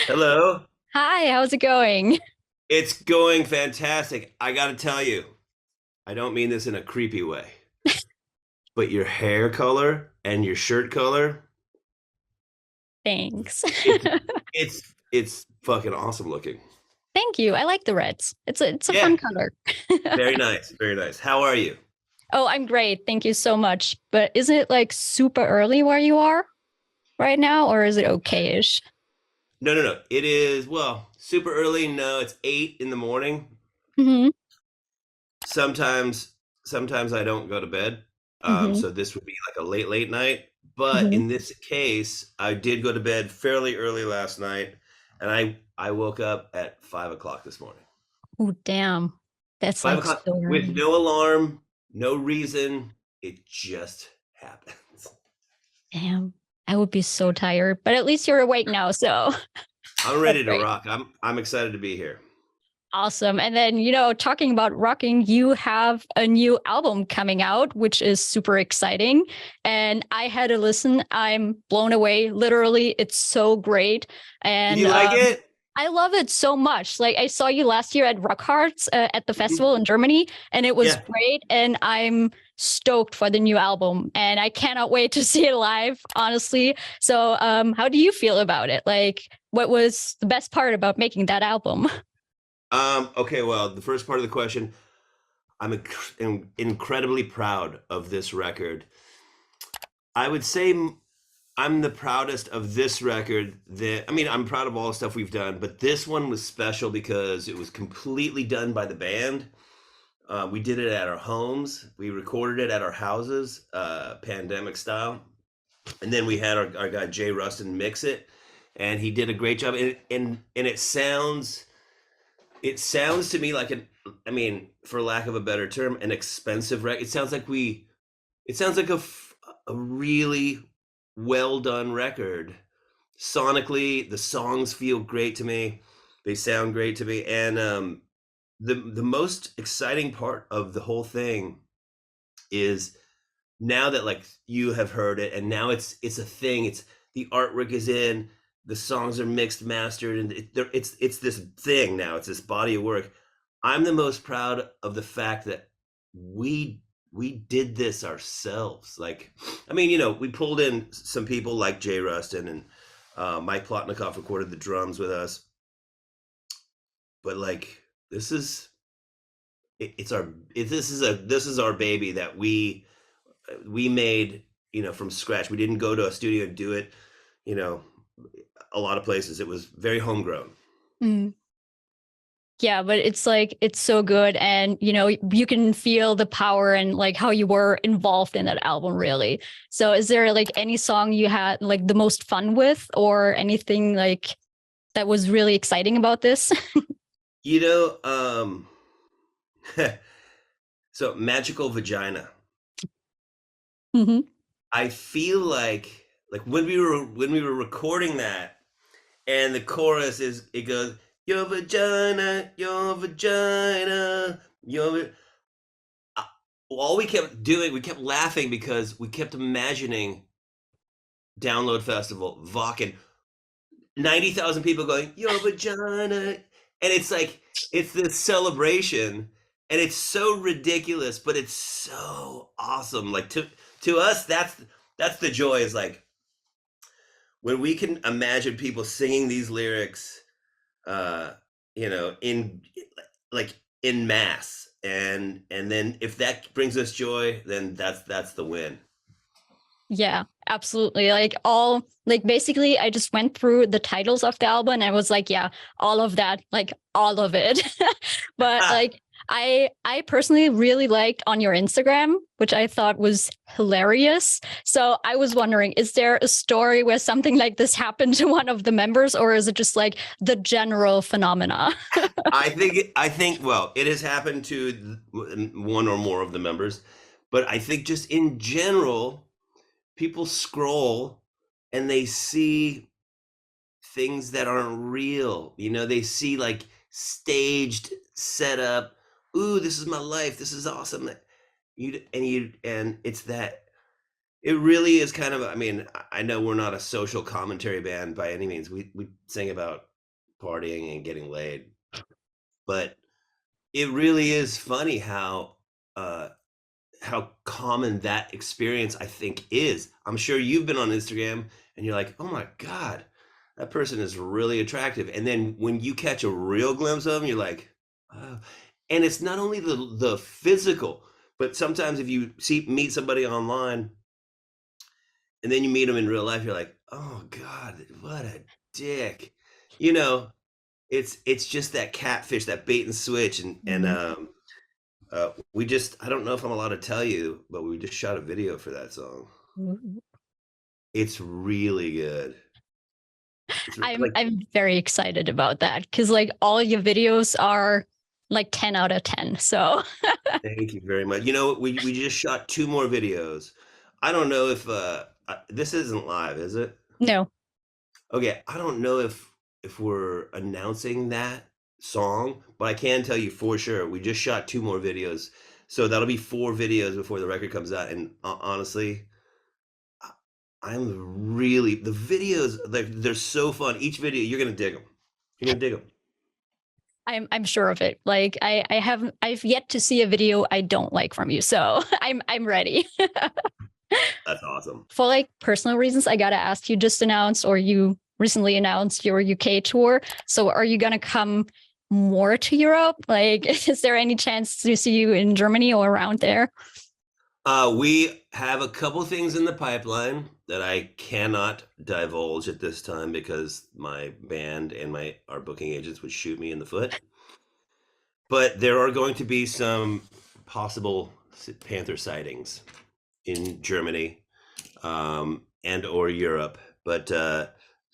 Hello. Hi, how's it going? It's going fantastic. I gotta tell you, I don't mean this in a creepy way, but your hair color and your shirt color, Thanks. it's it's fucking awesome looking. Thank you. I like the reds. It's a Yeah, fun color. very nice, very nice. How are you? Oh, I'm great. Thank you so much. But isn't it like super early where you are right now, or is it okay-ish? No, no, no. It is, well, super early. No, it's 8 in the morning. Mm-hmm. Sometimes sometimes I don't go to bed. Mm-hmm. So this would be like a late night. But Mm-hmm. in this case, I did go to bed fairly early last night, and I woke up at 5 o'clock this morning. Oh, damn. That's Five like o'clock so with early. no alarm, no reason. It just happens. Damn. I would be so tired, but at least you're awake now, so I'm that's ready to great. rock. I'm excited to be here. Awesome. And then, talking about rocking, you have a new album coming out, which is super exciting. And I had a listen. I'm blown away. Literally, it's so great. And You like it? I love it so much. Like, I saw you last year at Rock Hearts at the Mhm. festival in Germany, and it was Yeah. great. And I'm stoked for the new album. And I cannot wait to see it live, honestly. So, how do you feel about it? Like, what was the best part about making that album? Okay, well, the first part of the question, incredibly proud of this record. I would say I'm the proudest of this record. That I mean, I'm proud of all the stuff we've done, but this one was special because it was completely done by the band. We did it at our homes. We recorded it at our houses, pandemic style, and then we had our guy Jay Rustin mix it, and he did a great job. And it sounds to me like I mean, for lack of a better term, an expensive record. It sounds like a really well done record. Sonically, the songs feel great to me. They sound great to me, and the most exciting part of the whole thing is now that like you have heard it, and now it's a thing. It's the artwork is in, the songs are mixed, mastered, and it's this thing now. It's this body of work. I'm the most proud of the fact that we we did this ourselves. Like, I mean, we pulled in some people like Jay Rustin and Mike Plotnikoff recorded the drums with us, but like this is it's our this is our baby that we made from scratch. We didn't go to a studio and do it. You know, a lot of places it was very homegrown. Mm. Yeah, but it's like it's so good, and you can feel the power and like how you were involved in that album, really. So is there like any song you had like the most fun with, or anything like that was really exciting about this? You know, so magical vagina. Hmm. I feel like when we were recording that, and the chorus it goes your vagina, uh, all we kept doing, we kept laughing because we kept imagining Download Festival, Vakken, 90,000 people going, your vagina. And it's like, it's this celebration, and it's so ridiculous, but it's so awesome. Like, to us, that's the joy, is like when we can imagine people singing these lyrics, uh, in like in mass. And then if that brings us joy, then that's the win. Yeah, absolutely. Like all like basically I just went through the titles of the album and I was like, yeah, all of that, like all of it. But like I personally really liked on your Instagram, which I thought was hilarious. So I was wondering, is there a story where something like this happened to one of the members, or is it just like the general phenomena? I think well, it has happened to one or more of the members, but I think just in general, people scroll and they see things that aren't real. They see like staged setup. Ooh, this is my life. This is awesome. And it's that it really is kind of. I mean, I know we're not a social commentary band by any means. We sing about partying and getting laid. But it really is funny uh, how common that experience I think is. I'm sure you've been on Instagram and you're like, oh my God, that person is really attractive. And then when you catch a real glimpse of them, you're like, oh. And it's not only the physical, but sometimes if you meet somebody online and then you meet them in real life, you're like, oh God, what a dick. You know, it's just that catfish, that bait and switch, and Mhm. we just I don't know if I'm allowed to tell you, but we just shot a video for that song. Ooh. It's really good. I'm Like I'm very excited about that because like all your videos are like 10 out of 10. So thank you very much. You know, we just shot 2 more videos. I don't know if this isn't live, is it? no. Okay, I don't know if we're announcing that song, but I can tell you for sure we just shot 2 more videos. So that'll be 4 videos before the record comes out, and honestly, I I'm really the videos, they're so fun. Each video, you're gonna dig them. You're gonna dig them. I'm sure of it. Like I've yet to see a video I don't like from you. So I'm ready. That's awesome. For like personal reasons, I gotta ask, you just announced or you recently announced your UK tour. So are you gonna come more to Europe? Like, is there any chance to see you in Germany or around there? We have a couple things in the pipeline that I cannot divulge at this time because my band and my our booking agents would shoot me in the foot. But there are going to be some possible Panther sightings in Germany, and or Europe, but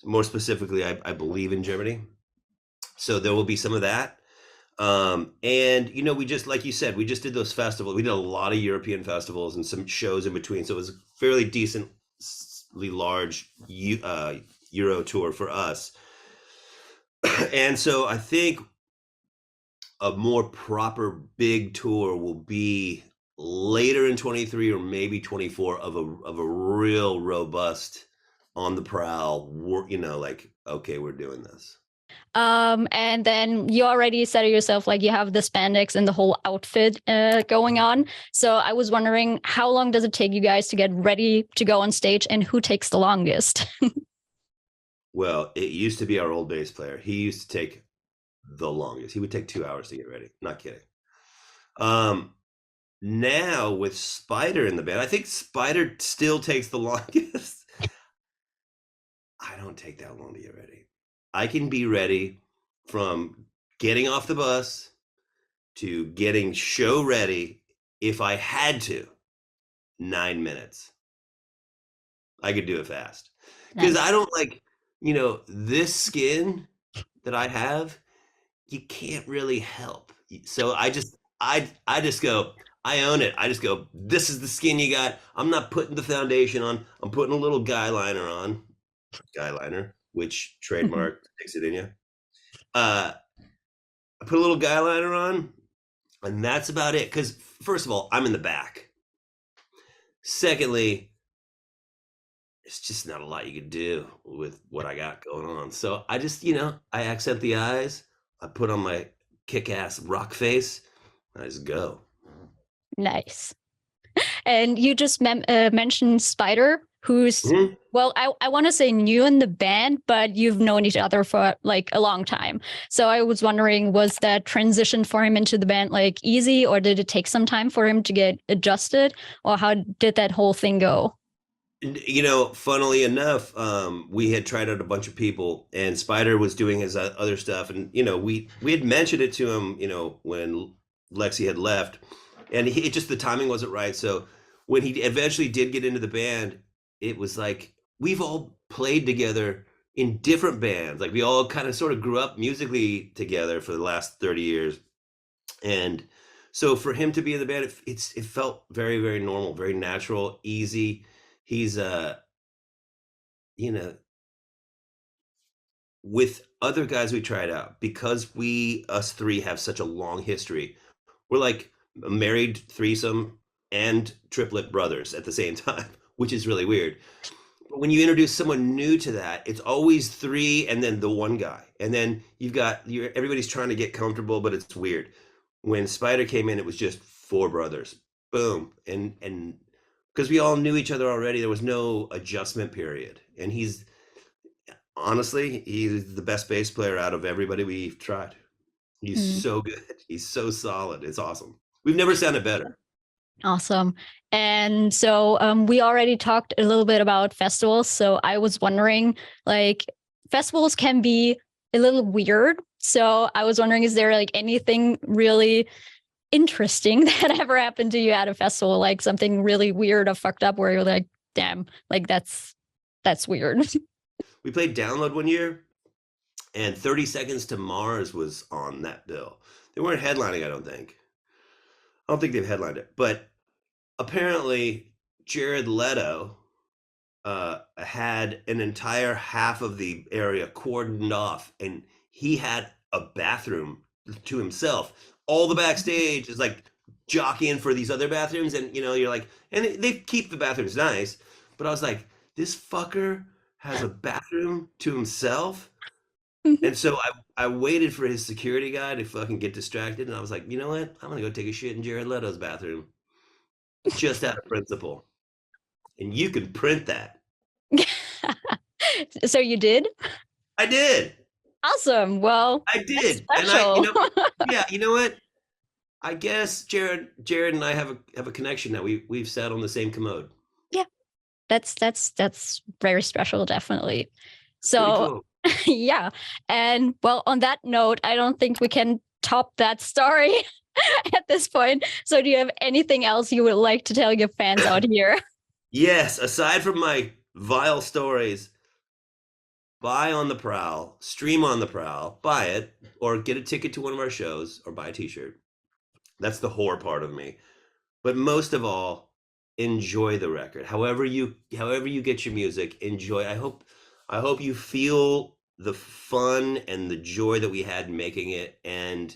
more specifically, I believe in Germany. So there will be some of that. And you know, we just like you said, we just did those festivals. We did a lot of European festivals and some shows in between. So it was a fairly decently large Euro tour for us. And so I think a more proper big tour will be later in 23 or maybe 24 of a real robust on the prowl work, you know, like okay, we're doing this. And then you already said it yourself, like you have the spandex and the whole outfit going on. So I was wondering, how long does it take you guys to get ready to go on stage, and who takes the longest? Well, it used to be our old bass player. He used to take the longest. He would take 2 hours to get ready. Not kidding. Um, Now with Spider in the band, I think Spider still takes the longest. I don't take that long to get ready. I can be ready from getting off the bus to getting show ready if I had to, 9 minutes. I could do it fast because I Nice. don't like, you know, this skin that I have. You can't really help. So I just go. I own it. I just go. This is the skin you got. I'm not putting the foundation on. I'm putting a little guy liner on. Guy liner, which trademark Stix Zadinia. I put a little guy liner on, and that's about it. Because first of all, I'm in the back. Secondly, it's just not a lot you could do with what I got going on. So I just, you know, I accent the eyes. I put on my kick-ass rock face. And I just go. Nice. And you just mentioned Spider, who's, Mhm. well, I want to say new in the band, but you've known each other for like a long time. So I was wondering, was that transition for him into the band like easy, or did it take some time for him to get adjusted, or how did that whole thing go? You know, funnily enough, we had tried out a bunch of people, and Spider was doing his other stuff, and you know, we had mentioned it to him, you know, when Lexi had left, and it just the timing wasn't right. So when he eventually did get into the band, it was like we've all played together in different bands, like we all kind of sort of grew up musically together for the last 30 years, and so for him to be in the band, it felt very very normal, very natural, easy. He's you know, with other guys we tried out, because us three have such a long history, we're like a married threesome and triplet brothers at the same time, which is really weird. when you introduce someone new to that, it's always three and then the one guy. And then everybody's trying to get comfortable, but it's weird. When Spider came in, it was just four brothers. Boom. And because we all knew each other already, there was no adjustment period. And he's the best bass player out of everybody we've tried. He's Mm. so good. He's so solid. It's awesome. We've never sounded better. Awesome. And so we already talked a little bit about festivals. So I was wondering, like, festivals can be a little weird. So I was wondering, is there like anything really interesting that ever happened to you at a festival? Like something really weird or fucked up where you're like, damn, like that's weird. We played Download one year, and 30 Seconds to Mars was on that bill. They weren't headlining, I don't think. I don't think they've headlined it, but apparently Jared Leto had an entire half of the area cordoned off, and he had a bathroom to himself. All the backstage is like jockeying for these other bathrooms, and you're like, and they keep the bathrooms nice, but I was like, this fucker has a bathroom to himself. And so I waited for his security guy to fucking get distracted, and I was like, you know what? I'm gonna go take a shit in Jared Leto's bathroom, just out of principle. And you can print that. So you did? I did. Awesome. Well, I did, and yeah, you know what? I guess Jared and I have a connection that we've sat on the same commode. Yeah, that's very special, definitely. So cool. Yeah, and well, on that note, I don't think we can top that story at this point. So do you have anything else you would like to tell your fans out here? Yes, aside from my vile stories, buy On the Prowl, stream On the Prowl, buy it, or get a ticket to one of our shows, or buy a t-shirt. That's the horror part of me. But most of all, enjoy the record. However you get your music, enjoy. I hope you feel the fun and the joy that we had making it. And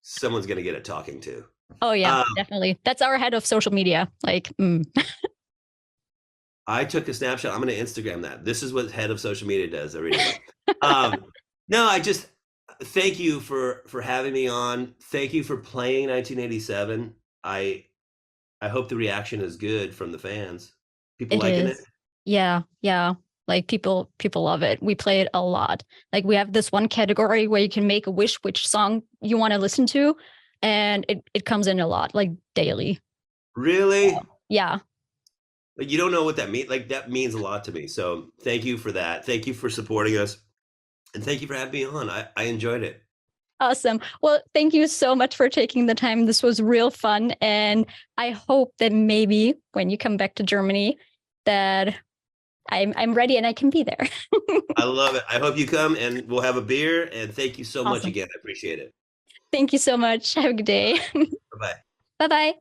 someone's gonna get a talking to. Oh yeah, definitely. That's our head of social media. Like, I took a snapshot. I'm gonna Instagram that. This is what head of social media does every day. No, I just thank you for having me on. Thank you for playing 1987. I hope the reaction is good from the fans. People liking it? Yeah. Like people love it. We play it a lot. Like we have this one category where you can make a wish which song you want to listen to, and it comes in a lot, like daily. Really? Yeah. Like, you don't know what that means. Like, that means a lot to me. So thank you for that. Thank you for supporting us. And thank you for having me on. I enjoyed it. Awesome. Well, thank you so much for taking the time. This was real fun. And I hope that maybe when you come back to Germany, that I'm ready and I can be there. I love it. I hope you come and we'll have a beer. And thank you so much again. I appreciate it. Thank you so much. Have a good day. Bye-bye. Bye-bye.